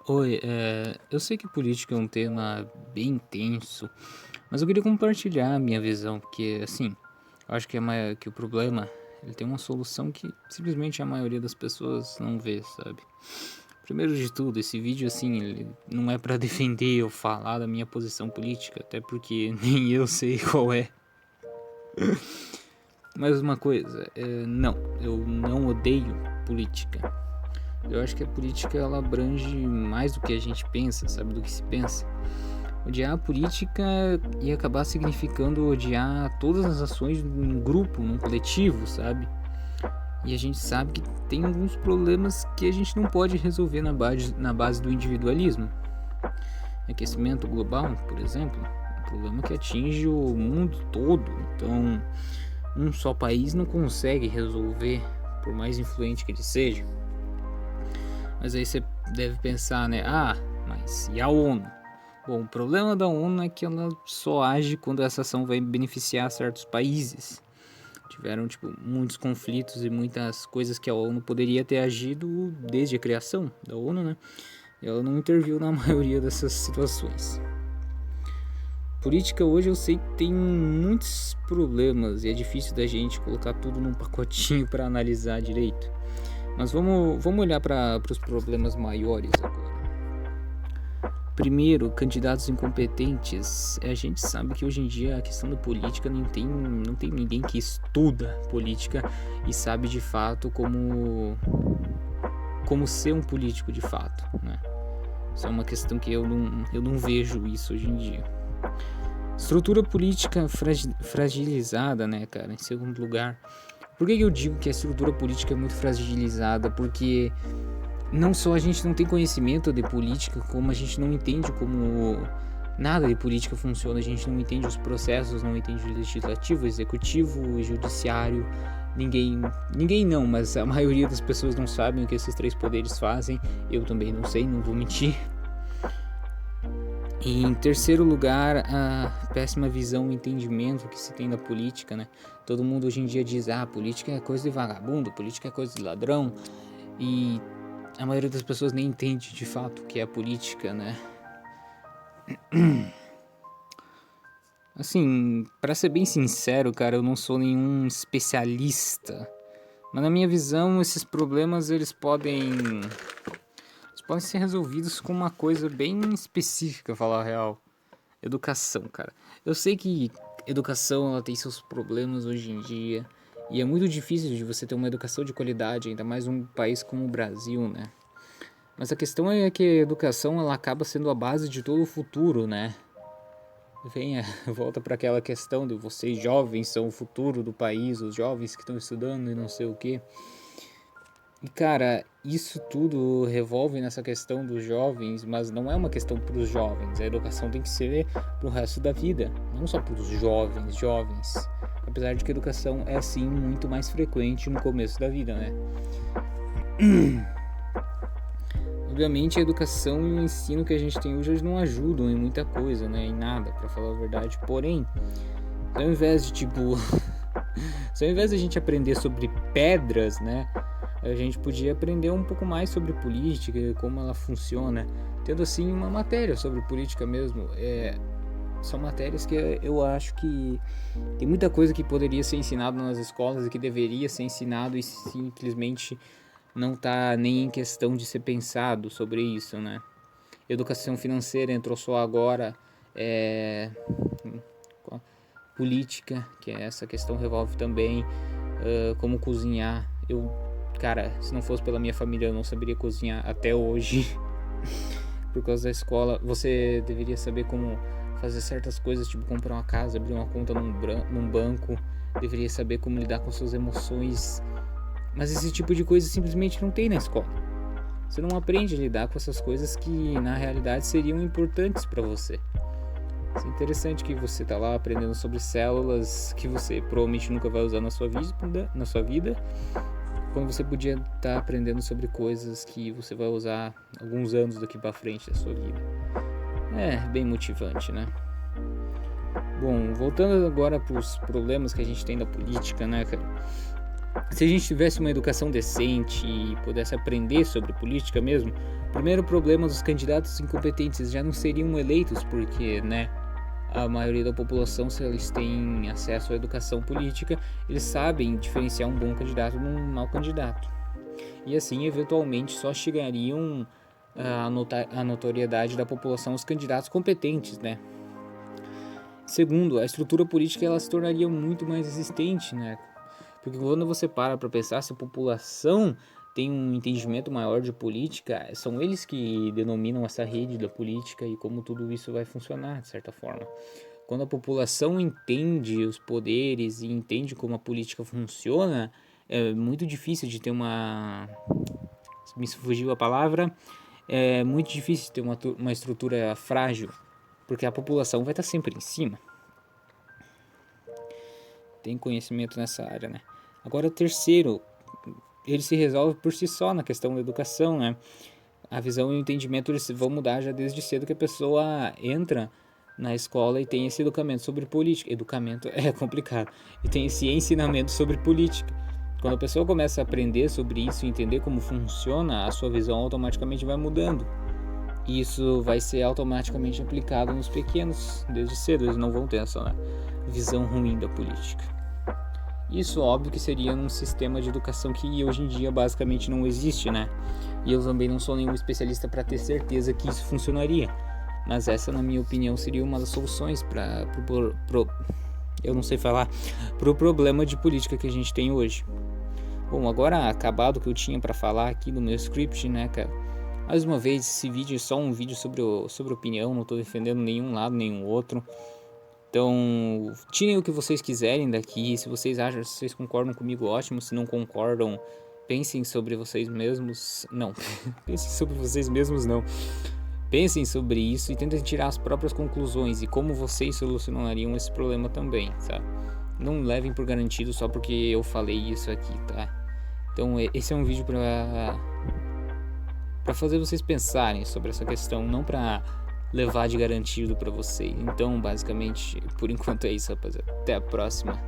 Oi, eu sei que política é um tema bem intenso, mas eu queria compartilhar a minha visão, porque assim, eu acho que, que o problema ele tem uma solução que simplesmente a maioria das pessoas não vê, sabe? Primeiro de tudo, esse vídeo assim, ele não é pra defender ou falar da minha posição política, até porque nem eu sei qual é. Mas uma coisa, não, eu não odeio política. Eu acho que a política ela abrange mais do que a gente pensa, sabe, do que se pensa. Odiar a política ia acabar significando odiar todas as ações num grupo, num coletivo, sabe? E a gente sabe que tem alguns problemas que a gente não pode resolver na base do individualismo. Aquecimento global, por exemplo, é um problema que atinge o mundo todo. Então, um só país não consegue resolver, por mais influente que ele seja. Mas aí você deve pensar, né? Ah, mas e a ONU? Bom, o problema da ONU é que ela só age quando essa ação vai beneficiar certos países. Tiveram, tipo, muitos conflitos e muitas coisas que a ONU poderia ter agido desde a criação da ONU, né? E ela não interviu na maioria dessas situações. Política hoje eu sei que tem muitos problemas e é difícil da gente colocar tudo num pacotinho para analisar direito. Mas vamos olhar para os problemas maiores agora. Primeiro, candidatos incompetentes. A gente sabe que hoje em dia a questão da política não tem ninguém que estuda política e sabe de fato como ser um político de fato, né? Isso é uma questão que eu não vejo isso hoje em dia. Estrutura política fragilizada, né, cara? Em segundo lugar, por que eu digo que a estrutura política é muito fragilizada? Porque não só a gente não tem conhecimento de política, como a gente não entende como nada de política funciona, a gente não entende os processos, não entende o legislativo, o executivo, o judiciário. Ninguém não, mas a maioria das pessoas não sabem o que esses três poderes fazem. Eu também não sei, não vou mentir. E em terceiro lugar, a péssima visão e entendimento que se tem da política, né? Todo mundo hoje em dia diz, política é coisa de vagabundo, política é coisa de ladrão. E a maioria das pessoas nem entende de fato o que é a política, né? Assim, pra ser bem sincero, cara, eu não sou nenhum especialista. Mas na minha visão, esses problemas eles podem ser resolvidos com uma coisa bem específica, falar a real. Educação, cara. Eu sei que educação ela tem seus problemas hoje em dia e é muito difícil de você ter uma educação de qualidade, ainda mais um país como o Brasil, né? Mas a questão é que a educação ela acaba sendo a base de todo o futuro, né? Volta para aquela questão de vocês jovens são o futuro do país, os jovens que estão estudando e não sei o que. E cara, isso tudo revolve nessa questão dos jovens, mas não é uma questão para os jovens. A educação tem que ser para o resto da vida, não só para os jovens. Apesar de que a educação é sim muito mais frequente no começo da vida, né? Obviamente a educação e o ensino que a gente tem hoje não ajudam em muita coisa, né? Em nada, para falar a verdade. Porém, ao invés de se ao invés de a gente aprender sobre pedras, né? A gente podia aprender um pouco mais sobre política, como ela funciona, tendo assim uma matéria sobre política mesmo. São matérias que eu acho que tem muita coisa que poderia ser ensinado nas escolas e que deveria ser ensinado e simplesmente não tá nem em questão de ser pensado sobre isso, né? Educação financeira entrou só agora, política, que é essa questão revolve também, como cozinhar. Cara, se não fosse pela minha família eu não saberia cozinhar até hoje. Por causa da escola, você deveria saber como fazer certas coisas, tipo comprar uma casa, abrir uma conta num banco, deveria saber como lidar com suas emoções. Mas esse tipo de coisa simplesmente não tem na escola. Você não aprende a lidar com essas coisas que na realidade seriam importantes para você. Isso é interessante que você tá lá aprendendo sobre células que você provavelmente nunca vai usar na sua vida, quando você podia estar aprendendo sobre coisas que você vai usar alguns anos daqui para frente da sua vida. É bem motivante, né? Bom, voltando agora para os problemas que a gente tem da política, né, cara? Se a gente tivesse uma educação decente e pudesse aprender sobre política mesmo, o primeiro problema dos candidatos incompetentes já não seriam eleitos, porque, né, a maioria da população, se eles têm acesso à educação política, eles sabem diferenciar um bom candidato de um mau candidato. E assim, eventualmente, só chegariam a notoriedade da população os candidatos competentes, né? Segundo, a estrutura política ela se tornaria muito mais resistente, né? Porque quando você para pensar, se a população tem um entendimento maior de política, são eles que denominam essa rede da política e como tudo isso vai funcionar, de certa forma. Quando a população entende os poderes e entende como a política funciona, é muito difícil de ter uma... Me fugiu a palavra. É muito difícil ter uma estrutura frágil, porque a população vai estar sempre em cima. Tem conhecimento nessa área, né? Agora, o terceiro, ele se resolve por si só na questão da educação, né? A visão e o entendimento eles vão mudar já desde cedo que a pessoa entra na escola e tem esse educamento sobre política. Educamento é complicado. E tem esse ensinamento sobre política. Quando a pessoa começa a aprender sobre isso e entender como funciona, a sua visão automaticamente vai mudando. E isso vai ser automaticamente aplicado nos pequenos desde cedo. Eles não vão ter essa visão ruim da política. Isso, óbvio, que seria num sistema de educação que hoje em dia basicamente não existe, né? E eu também não sou nenhum especialista para ter certeza que isso funcionaria. Mas essa, na minha opinião, seria uma das soluções para pro problema de política que a gente tem hoje. Bom, agora acabado o que eu tinha para falar aqui no meu script, né, cara? Mais uma vez, esse vídeo é só um vídeo sobre opinião, não estou defendendo nenhum lado, nenhum outro. Então, tirem o que vocês quiserem daqui. Se vocês acham, se vocês concordam comigo, ótimo. Se não concordam, pensem sobre vocês mesmos. Não, pensem sobre vocês mesmos, não. Pensem sobre isso e tentem tirar as próprias conclusões e como vocês solucionariam esse problema também, sabe? Não levem por garantido só porque eu falei isso aqui, tá? Então, esse é um vídeo para fazer vocês pensarem sobre essa questão, não para levar de garantido para vocês. Então, basicamente, por enquanto é isso, rapaziada. Até a próxima.